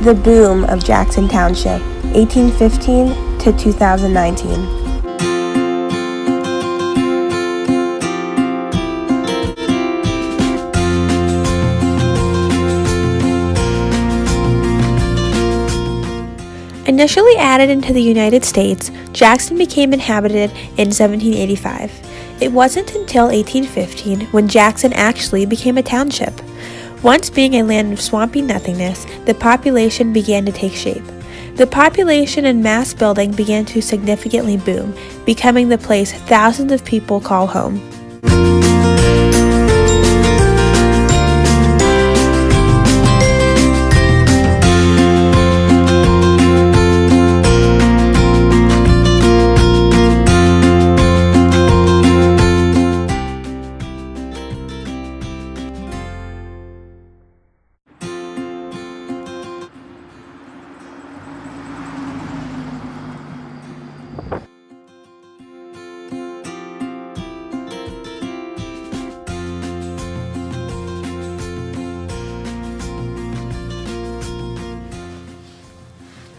The boom of Jackson Township, 1815 to 2019. Initially added into the United States, Jackson became inhabited in 1785. It wasn't until 1815 when Jackson actually became a township. Once being a land of swampy nothingness, the population began to take shape. The population and mass building began to significantly boom, becoming the place thousands of people call home.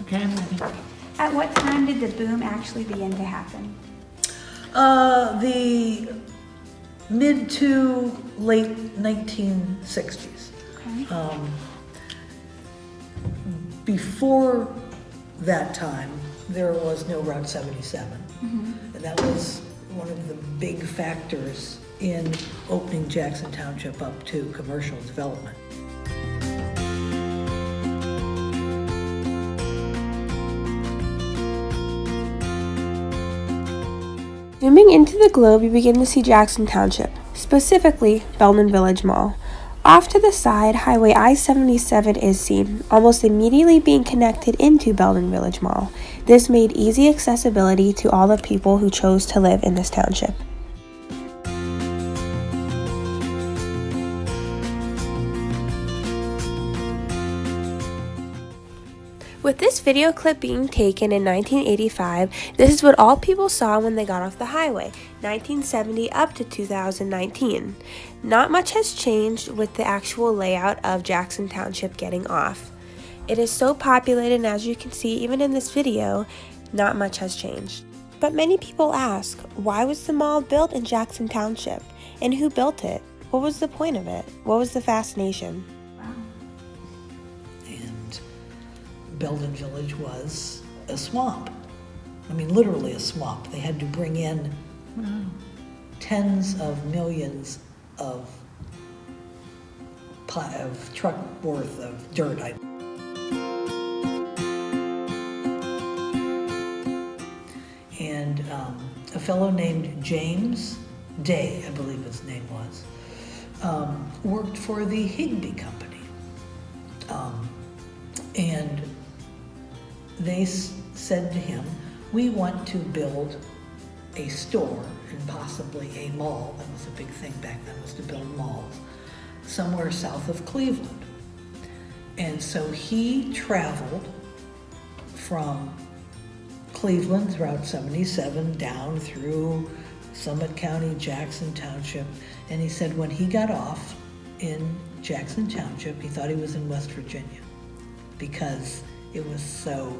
Okay, I'm ready. At what time did the boom actually begin to happen? The mid to late 1960s. Okay. Before that time, there was no Route 77. And that was one of the big factors in opening Jackson Township up to commercial development. Zooming into the globe, you begin to see Jackson Township, specifically Belden Village Mall. Off to the side, Highway I-77 is seen, almost immediately being connected into Belden Village Mall. This made easy accessibility to all the people who chose to live in this township. With this video clip being taken in 1985, this is what all people saw when they got off the highway, 1970 up to 2019. Not much has changed with the actual layout of Jackson Township getting off. It is so populated, and as you can see even in this video, not much has changed. But many people ask, why was the mall built in Jackson Township? And who built it? What was the point of it? What was the fascination? Belden Village was a swamp. I mean, literally a swamp. They had to bring in tens of millions of truck worth of dirt. And a fellow named James Day, I believe his name was, worked for the Higbee Company. And they said to him, we want to build a store and possibly a mall. That was a big thing back then, was to build malls somewhere south of Cleveland. And so he traveled from Cleveland's Route 77 down through Summit County, Jackson Township. And he said when he got off in Jackson Township, he thought he was in West Virginia, because it was so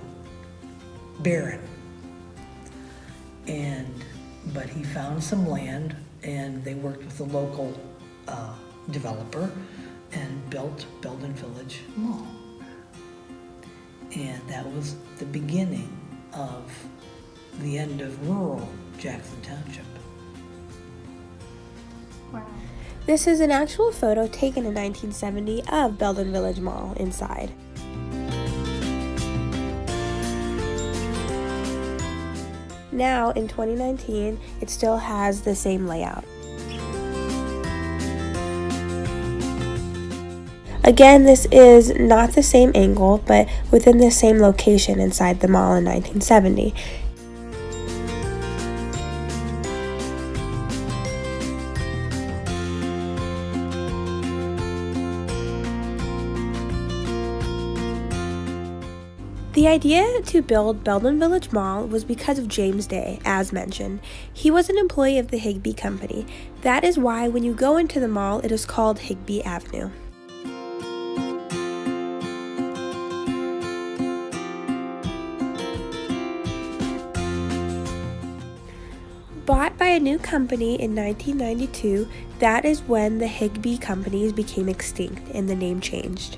barren. But he found some land, and they worked with the local developer and built Belden Village Mall. And that was the beginning of the end of rural Jackson Township. Wow. This is an actual photo taken in 1970 of Belden Village Mall inside. Now, in 2019, it still has the same layout. Again, this is not the same angle, but within the same location inside the mall in 1970. The idea to build Belden Village Mall was because of James Day, as mentioned. He was an employee of the Higbee Company. That is why when you go into the mall, it is called Higbee Avenue. a new company in 1992, that is when the Higbee companies became extinct and the name changed.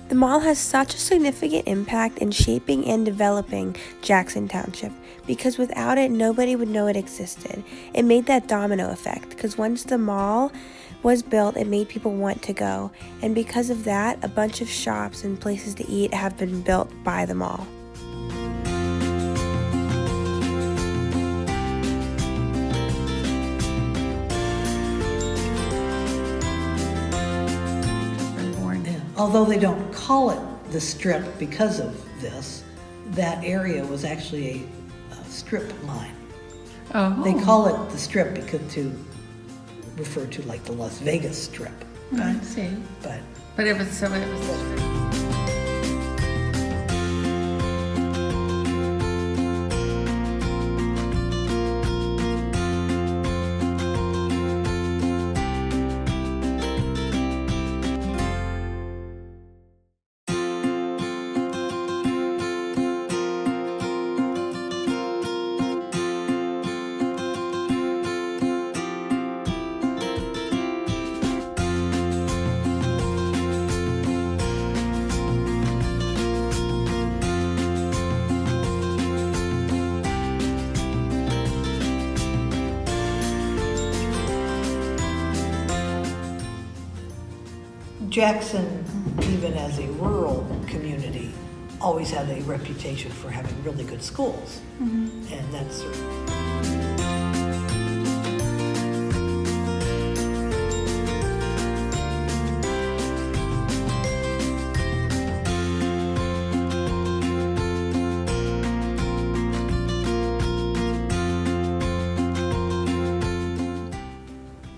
The mall has such a significant impact in shaping and developing Jackson Township because without it, nobody would know it existed. It made that domino effect because once the mall was built, it made people want to go. And because of that, a bunch of shops and places to eat have been built by the mall. Although they don't call it the Strip because of this, that area was actually a strip mine. Oh. They call it the Strip because to refer to like the Las Vegas Strip. I see. But it was so it was. Jackson, even as a rural community, always had a reputation for having really good schools. And that's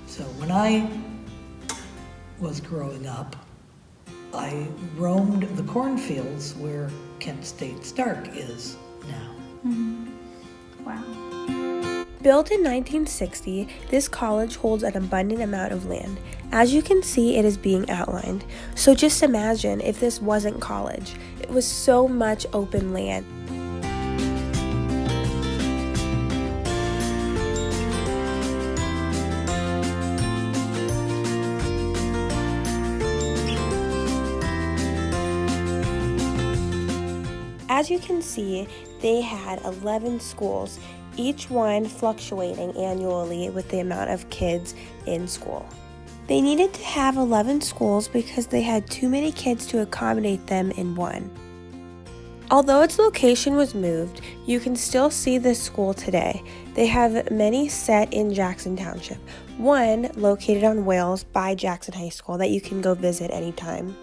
so when I was growing up, I roamed the cornfields where Kent State Stark is now. Wow. Built in 1960, this college holds an abundant amount of land. As you can see, it is being outlined. So just imagine if this wasn't college. It was so much open land. As you can see, they had 11 schools, each one fluctuating annually with the amount of kids in school. They needed to have 11 schools because they had too many kids to accommodate them in one. Although its location was moved, you can still see this school today. They have many set in Jackson Township, one located on Wales by Jackson High School that you can go visit anytime.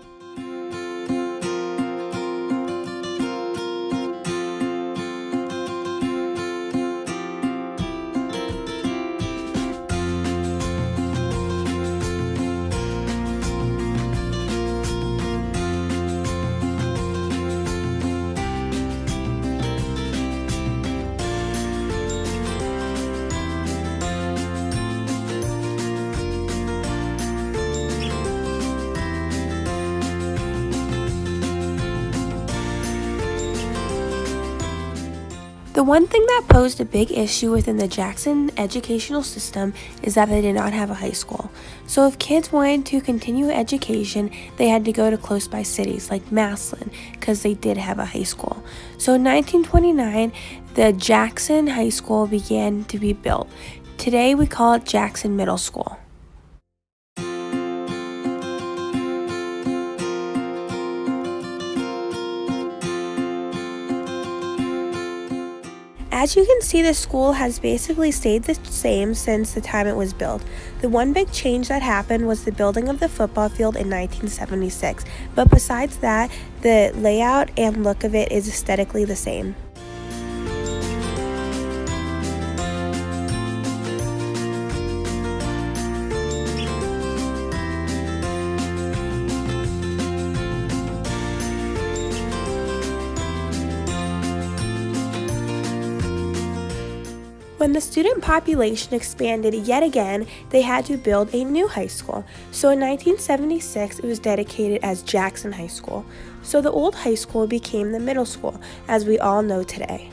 The one thing that posed a big issue within the Jackson educational system is that they did not have a high school. So if kids wanted to continue education, they had to go to close by cities like Massillon because they did have a high school. So in 1929, the Jackson High School began to be built. Today we call it Jackson Middle School. As you can see, the school has basically stayed the same since the time it was built. The one big change that happened was the building of the football field in 1976, but besides that, the layout and look of it is aesthetically the same. When the student population expanded yet again, they had to build a new high school. So in 1976, it was dedicated as Jackson High School. So the old high school became the middle school, as we all know today.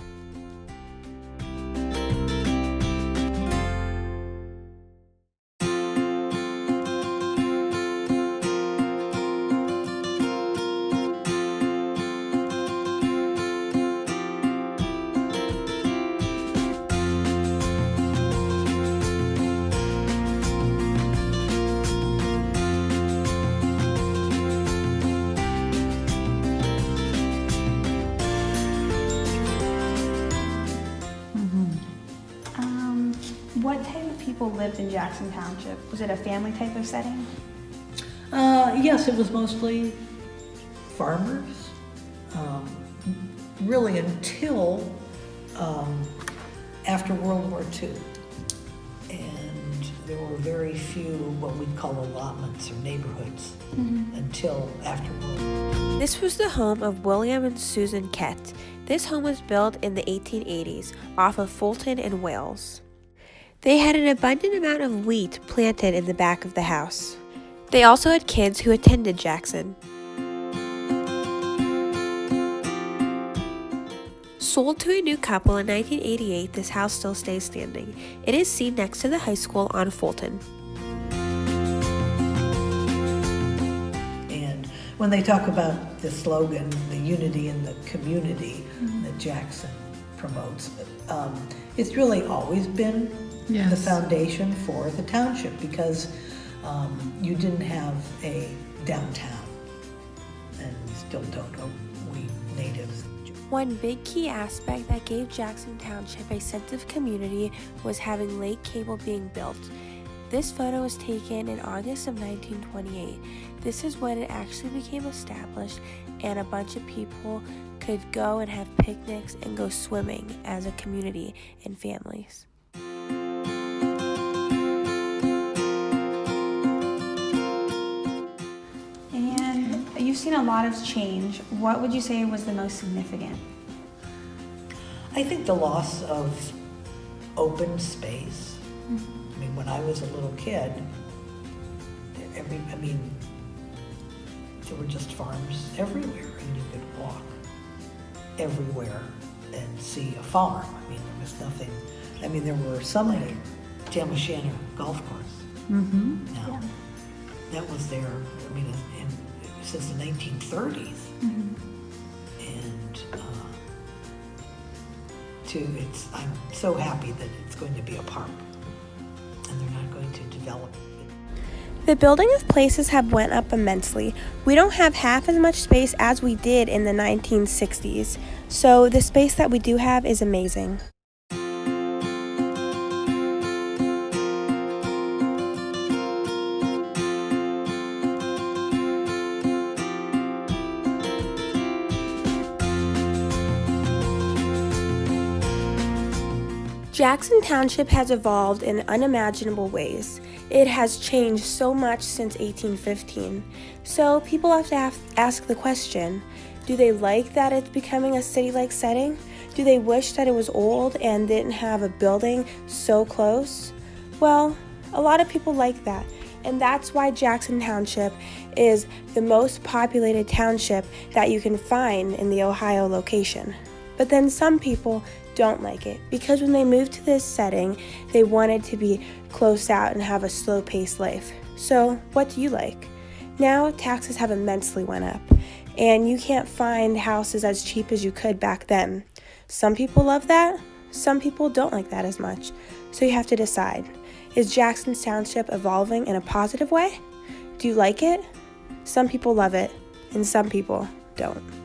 What type of people lived in Jackson Township? Was it a family type of setting? Yes, it was mostly farmers, really until after World War II. And there were very few what we'd call allotments or neighborhoods until after World War II. This was the home of William and Susan Kett. This home was built in the 1880s off of Fulton in Wales. They had an abundant amount of wheat planted in the back of the house. They also had kids who attended Jackson. Sold to a new couple in 1988, this house still stays standing. It is seen next to the high school on Fulton. And when they talk about the slogan, the unity in the community that Jackson promotes, it's really always been the foundation for the township, because you didn't have a downtown, and we still don't, we natives. One big key aspect that gave Jackson Township a sense of community was having lake cable being built. This photo was taken in August of 1928. This is when it actually became established, and a bunch of people could go and have picnics and go swimming as a community and families. You've seen a lot of change. What would you say was the most significant? I think the loss of open space. I mean, when I was a little kid, there were just farms everywhere, and you could walk everywhere and see a farm. I mean, there was nothing. I mean, there were some at Jamashana Golf Course. Now, that was there. I mean, since the 1930s, and I'm so happy that it's going to be a park, and they're not going to develop it. The building of places have went up immensely. We don't have half as much space as we did in the 1960s, so the space that we do have is amazing. Jackson Township has evolved in unimaginable ways. It has changed so much since 1815. So people have to ask the question, do they like that it's becoming a city-like setting? Do they wish that it was old and didn't have a building so close? Well, a lot of people like that, and that's why Jackson Township is the most populated township that you can find in the Ohio location. But then some people don't like it because when they moved to this setting, they wanted to be close out and have a slow-paced life. So what do you like? Now taxes have immensely went up, and you can't find houses as cheap as you could back then. Some people love that, some people don't like that as much. So you have to decide, is Jackson Township evolving in a positive way? Do you like it? Some people love it, and some people don't.